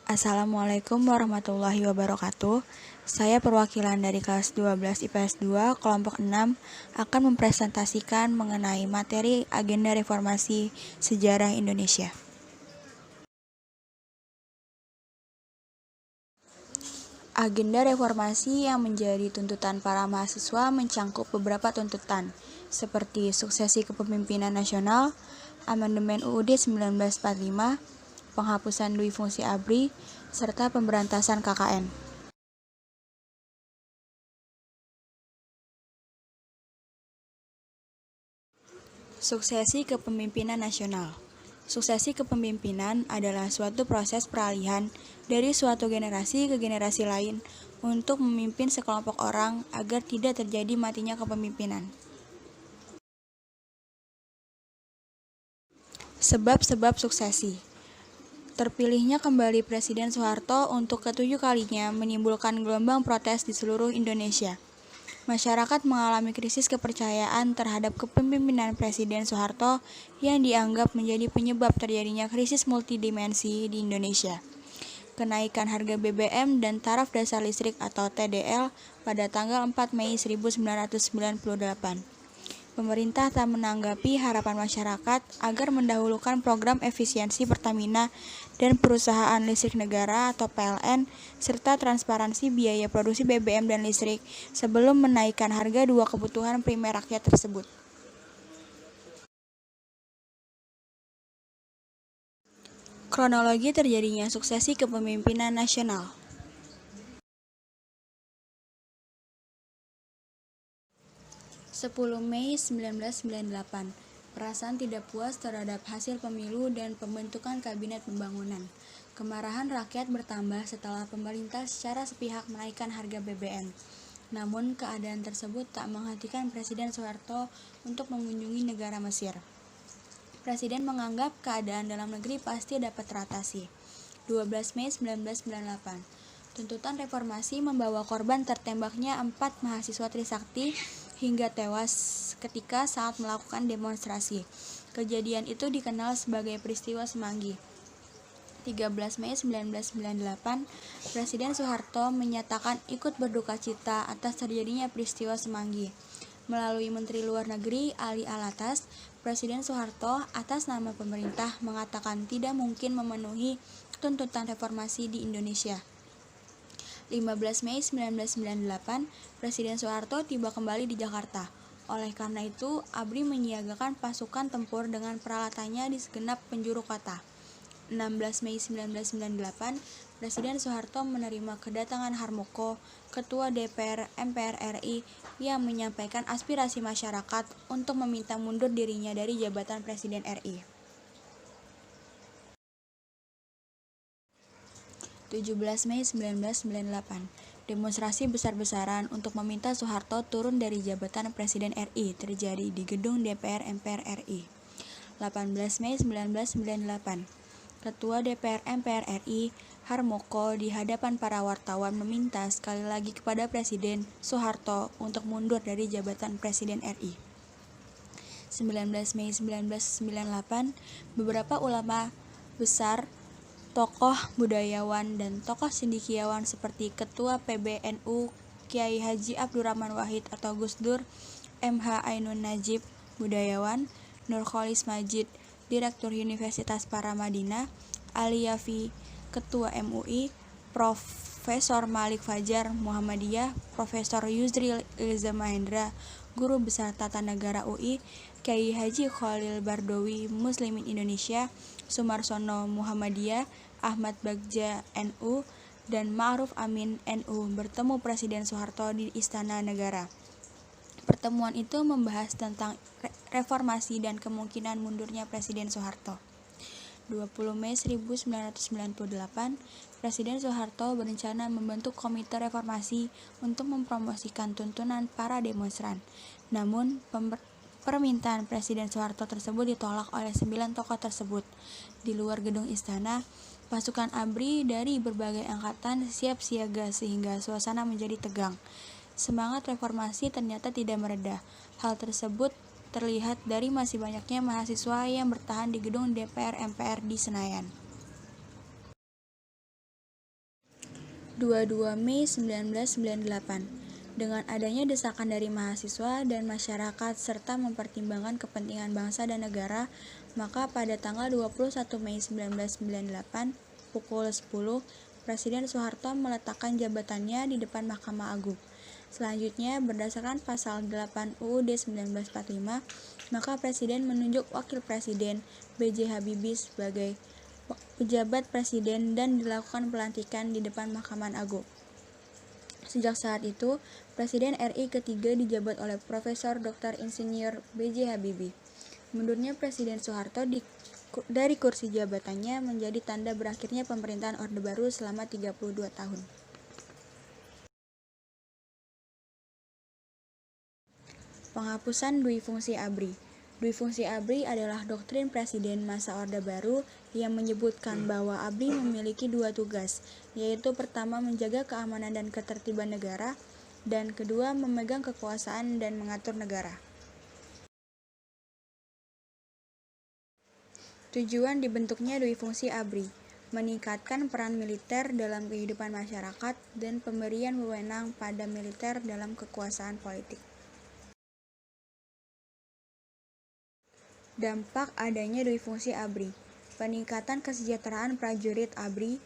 Assalamualaikum warahmatullahi wabarakatuh. Saya perwakilan dari kelas 12 IPS 2 kelompok 6 akan mempresentasikan mengenai materi agenda reformasi sejarah Indonesia. Agenda reformasi yang menjadi tuntutan para mahasiswa mencangkup beberapa tuntutan, seperti suksesi kepemimpinan nasional, amandemen UUD 1945, penghapusan dui fungsi ABRI, serta pemberantasan KKN. Suksesi kepemimpinan nasional. Suksesi kepemimpinan adalah suatu proses peralihan dari suatu generasi ke generasi lain untuk memimpin sekelompok orang agar tidak terjadi matinya kepemimpinan. Sebab-sebab suksesi. Terpilihnya kembali Presiden Soeharto untuk ketujuh kalinya menimbulkan gelombang protes di seluruh Indonesia. Masyarakat mengalami krisis kepercayaan terhadap kepemimpinan Presiden Soeharto yang dianggap menjadi penyebab terjadinya krisis multidimensi di Indonesia. Kenaikan harga BBM dan taraf dasar listrik atau TDL pada tanggal 4 Mei 1998. Pemerintah tak menanggapi harapan masyarakat agar mendahulukan program efisiensi Pertamina dan perusahaan listrik negara atau PLN, serta transparansi biaya produksi BBM dan listrik sebelum menaikkan harga dua kebutuhan primer rakyat tersebut. Kronologi terjadinya suksesi kepemimpinan nasional. 10 Mei 1998, perasaan tidak puas terhadap hasil pemilu dan pembentukan kabinet pembangunan. Kemarahan rakyat bertambah setelah pemerintah secara sepihak menaikkan harga BBM. Namun keadaan tersebut tak menghentikan Presiden Soeharto untuk mengunjungi negara Mesir. Presiden menganggap keadaan dalam negeri pasti dapat teratasi. 12 Mei 1998, tuntutan reformasi membawa korban tertembaknya 4 mahasiswa Trisakti hingga tewas ketika saat melakukan demonstrasi. Kejadian itu dikenal sebagai peristiwa Semanggi. 13 Mei 1998, Presiden Soeharto menyatakan ikut berduka cita atas terjadinya peristiwa Semanggi. Melalui Menteri Luar Negeri Ali Alatas, Presiden Soeharto atas nama pemerintah mengatakan tidak mungkin memenuhi tuntutan reformasi di Indonesia. 15 Mei 1998, Presiden Soeharto tiba kembali di Jakarta. Oleh karena itu, ABRI menyiagakan pasukan tempur dengan peralatannya di segenap penjuru kota. 16 Mei 1998, Presiden Soeharto menerima kedatangan Harmoko, Ketua DPR MPR RI, yang menyampaikan aspirasi masyarakat untuk meminta mundur dirinya dari jabatan Presiden RI. 17 Mei 1998, demonstrasi besar-besaran untuk meminta Soeharto turun dari jabatan Presiden RI terjadi di gedung DPR MPR RI. 18 Mei 1998, Ketua DPR MPR RI Harmoko di hadapan para wartawan meminta sekali lagi kepada Presiden Soeharto untuk mundur dari jabatan Presiden RI. 19 Mei 1998, beberapa ulama besar, tokoh budayawan dan tokoh cendekiawan seperti Ketua PBNU Kiai Haji Abdurrahman Wahid atau Gus Dur, MH Ainun Najib, budayawan, Nurcholish Madjid, Direktur Universitas Paramadina, Ali Yafi, Ketua MUI, Profesor Malik Fajar, Muhammadiyah, Profesor Yusril Ilza Mahendra, Guru Besar Tata Negara UI, Kiai Haji Khalil Bardowi, Muslimin Indonesia, Sumarsono Muhammadiyah, Ahmad Bagja NU, dan Ma'ruf Amin NU bertemu Presiden Soeharto di Istana Negara. Pertemuan itu membahas tentang reformasi dan kemungkinan mundurnya Presiden Soeharto. 20 Mei 1998, Presiden Soeharto berencana membentuk komite reformasi untuk mempromosikan tuntunan para demonstran. Namun, permintaan Presiden Soeharto tersebut ditolak oleh 9 tokoh tersebut. Di luar gedung istana, pasukan ABRI dari berbagai angkatan siap siaga sehingga suasana menjadi tegang. Semangat reformasi ternyata tidak mereda. Hal tersebut terlihat dari masih banyaknya mahasiswa yang bertahan di gedung DPR MPR di Senayan. 22 Mei 1998. Dengan adanya desakan dari mahasiswa dan masyarakat serta mempertimbangkan kepentingan bangsa dan negara, maka pada tanggal 21 Mei 1998 pukul 10, Presiden Soeharto meletakkan jabatannya di depan Mahkamah Agung. Selanjutnya, berdasarkan pasal 8 UUD 1945, maka Presiden menunjuk Wakil Presiden B.J. Habibie sebagai pejabat Presiden dan dilakukan pelantikan di depan Mahkamah Agung. Sejak saat itu, Presiden RI ketiga dijabat oleh Profesor Dr. Insinyur B.J. Habibie. Mundurnya Presiden Soeharto dari kursi jabatannya menjadi tanda berakhirnya pemerintahan Orde Baru selama 32 tahun. Penghapusan dui fungsi ABRI. Dui fungsi ABRI adalah doktrin Presiden masa Orde Baru yang menyebutkan bahwa ABRI memiliki dua tugas, yaitu pertama menjaga keamanan dan ketertiban negara, dan kedua memegang kekuasaan dan mengatur negara. Tujuan dibentuknya dui fungsi ABRI, meningkatkan peran militer dalam kehidupan masyarakat dan pemberian wewenang pada militer dalam kekuasaan politik. Dampak adanya dui fungsi ABRI, peningkatan kesejahteraan prajurit ABRI,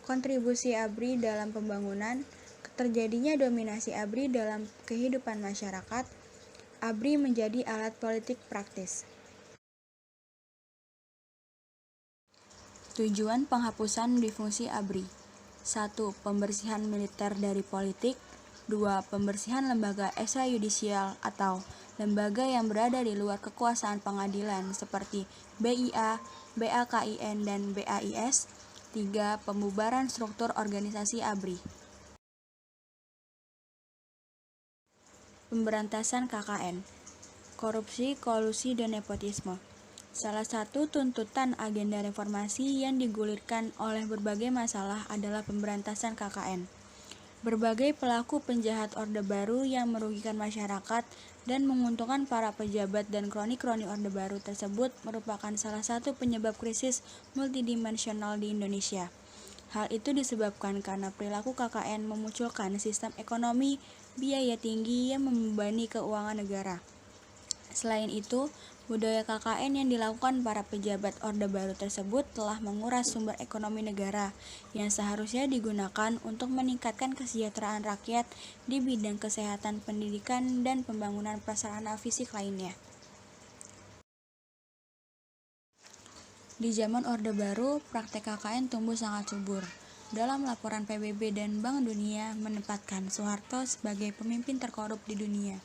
kontribusi ABRI dalam pembangunan, terjadinya dominasi ABRI dalam kehidupan masyarakat, ABRI menjadi alat politik praktis. Tujuan penghapusan dui fungsi ABRI: 1. Pembersihan militer dari politik. 2. Pembersihan lembaga ekstrayudisial atau lembaga yang berada di luar kekuasaan pengadilan seperti BIA, BAKIN, dan BAIS. 3. Pembubaran struktur organisasi ABRI. Pemberantasan KKN, korupsi, kolusi, dan nepotisme. Salah satu tuntutan agenda reformasi yang digulirkan oleh berbagai masalah adalah pemberantasan KKN. Berbagai pelaku penjahat Orde Baru yang merugikan masyarakat dan menguntungkan para pejabat dan kroni-kroni Orde Baru tersebut merupakan salah satu penyebab krisis multidimensional di Indonesia. Hal itu disebabkan karena perilaku KKN memunculkan sistem ekonomi biaya tinggi yang membebani keuangan negara. Selain itu, budaya KKN yang dilakukan para pejabat Orde Baru tersebut telah menguras sumber ekonomi negara yang seharusnya digunakan untuk meningkatkan kesejahteraan rakyat di bidang kesehatan, pendidikan, dan pembangunan prasarana fisik lainnya. Di zaman Orde Baru, praktek KKN tumbuh sangat subur. Dalam laporan PBB dan Bank Dunia menempatkan Soeharto sebagai pemimpin terkorup di dunia.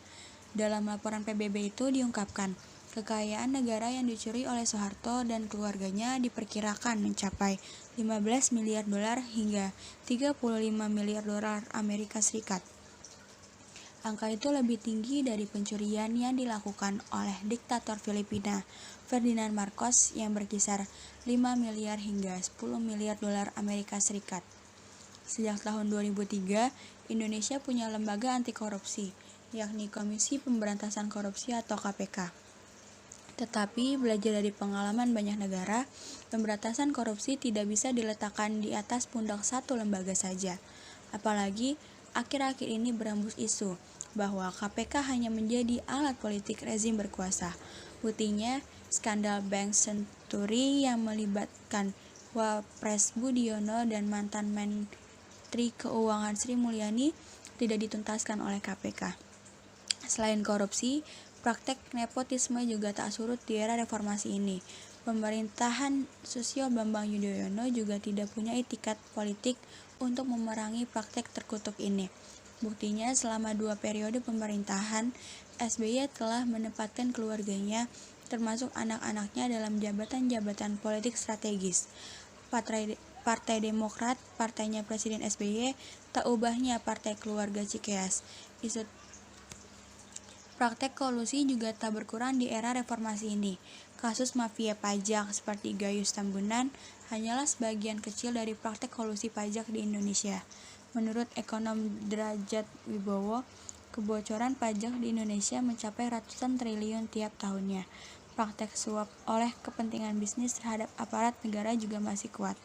Dalam laporan PBB itu diungkapkan, kekayaan negara yang dicuri oleh Soeharto dan keluarganya diperkirakan mencapai 15 miliar dolar hingga 35 miliar dolar Amerika Serikat. Angka itu lebih tinggi dari pencurian yang dilakukan oleh diktator Filipina, Ferdinand Marcos, yang berkisar 5 miliar hingga 10 miliar dolar Amerika Serikat. Sejak tahun 2003, Indonesia punya lembaga anti korupsi, yakni Komisi Pemberantasan Korupsi atau KPK. Tetapi belajar dari pengalaman banyak negara, pemberantasan korupsi tidak bisa diletakkan di atas pundak satu lembaga saja. Apalagi akhir-akhir ini berembus isu bahwa KPK hanya menjadi alat politik rezim berkuasa. Buktinya, skandal Bank Senturi yang melibatkan Wapres Budiono dan mantan Menteri Keuangan Sri Mulyani tidak dituntaskan oleh KPK. Selain korupsi, praktek nepotisme juga tak surut di era reformasi ini. Pemerintahan Susilo Bambang Yudhoyono juga tidak punya itikat politik untuk memerangi praktek terkutuk ini. Buktinya, selama 2 periode pemerintahan, SBY telah menempatkan keluarganya, termasuk anak-anaknya, dalam jabatan-jabatan politik strategis. Partai Demokrat, partainya Presiden SBY, tak ubahnya Partai Keluarga Cikeas. Isu praktek kolusi juga tak berkurang di era reformasi ini. Kasus mafia pajak seperti Gayus Tambunan hanyalah sebagian kecil dari praktek kolusi pajak di Indonesia. Menurut ekonom Derajat Wibowo, kebocoran pajak di Indonesia mencapai ratusan triliun tiap tahunnya. Praktek suap oleh kepentingan bisnis terhadap aparat negara juga masih kuat.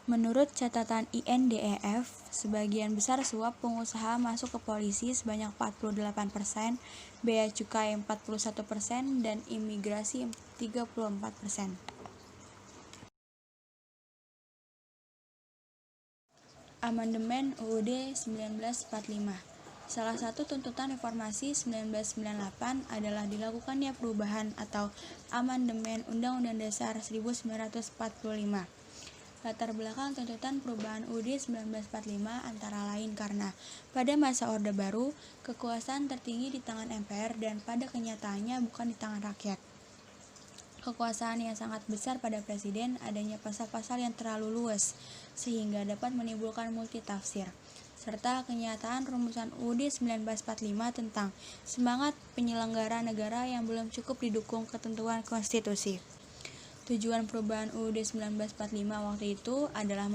Menurut catatan INDEF, sebagian besar suap pengusaha masuk ke polisi sebanyak 48%, bea cukai 41%, dan imigrasi 34%. Amandemen UUD 1945. Salah satu tuntutan reformasi 1998 adalah dilakukannya perubahan atau amandemen Undang-Undang Dasar 1945. Latar belakang tuntutan perubahan UUD 1945 antara lain karena pada masa Orde Baru, kekuasaan tertinggi di tangan MPR dan pada kenyataannya bukan di tangan rakyat. Kekuasaan yang sangat besar pada presiden, adanya pasal-pasal yang terlalu luas sehingga dapat menimbulkan multitafsir, serta kenyataan rumusan UUD 1945 tentang semangat penyelenggara negara yang belum cukup didukung ketentuan konstitusi. Tujuan perubahan UUD 1945 waktu itu adalah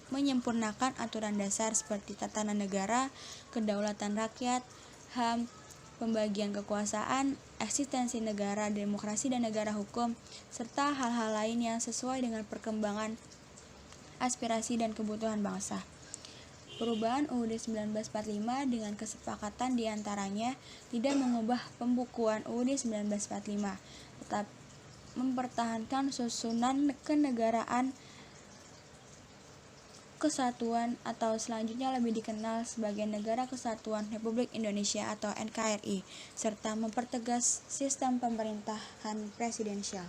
menyempurnakan aturan dasar seperti tatanan negara, kedaulatan rakyat, HAM, pembagian kekuasaan, eksistensi negara, demokrasi dan negara hukum, serta hal-hal lain yang sesuai dengan perkembangan aspirasi dan kebutuhan bangsa. Perubahan UUD 1945 dengan kesepakatan diantaranya tidak mengubah pembukuan UUD 1945, tetap mempertahankan susunan kenegaraan kesatuan atau selanjutnya lebih dikenal sebagai Negara Kesatuan Republik Indonesia atau NKRI, serta mempertegas sistem pemerintahan presidensial.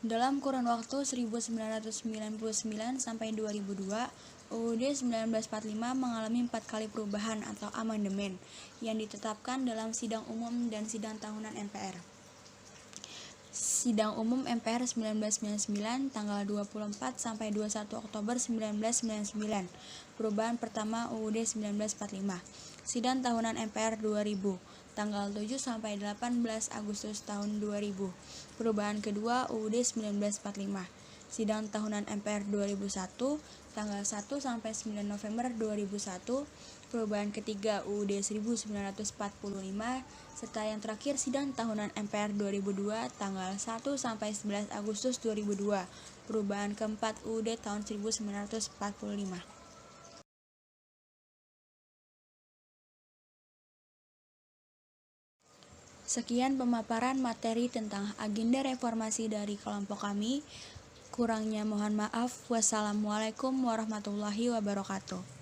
Dalam kurun waktu 1999 sampai 2002, UUD 1945 mengalami 4 kali perubahan atau amandemen yang ditetapkan dalam sidang umum dan sidang tahunan MPR. Sidang Umum MPR 1999 tanggal 24 sampai 21 Oktober 1999. Perubahan pertama UUD 1945. Sidang tahunan MPR 2000 tanggal 7 sampai 18 Agustus tahun 2000. Perubahan kedua UUD 1945. Sidang tahunan MPR 2001 tanggal 1 sampai 9 November 2001. Perubahan ketiga UUD 1945 serta yang terakhir sidang tahunan MPR 2002 tanggal 1 sampai 11 Agustus 2002. Perubahan keempat UUD tahun 1945. Sekian pemaparan materi tentang agenda reformasi dari kelompok kami. Kurangnya mohon maaf. Wassalamualaikum warahmatullahi wabarakatuh.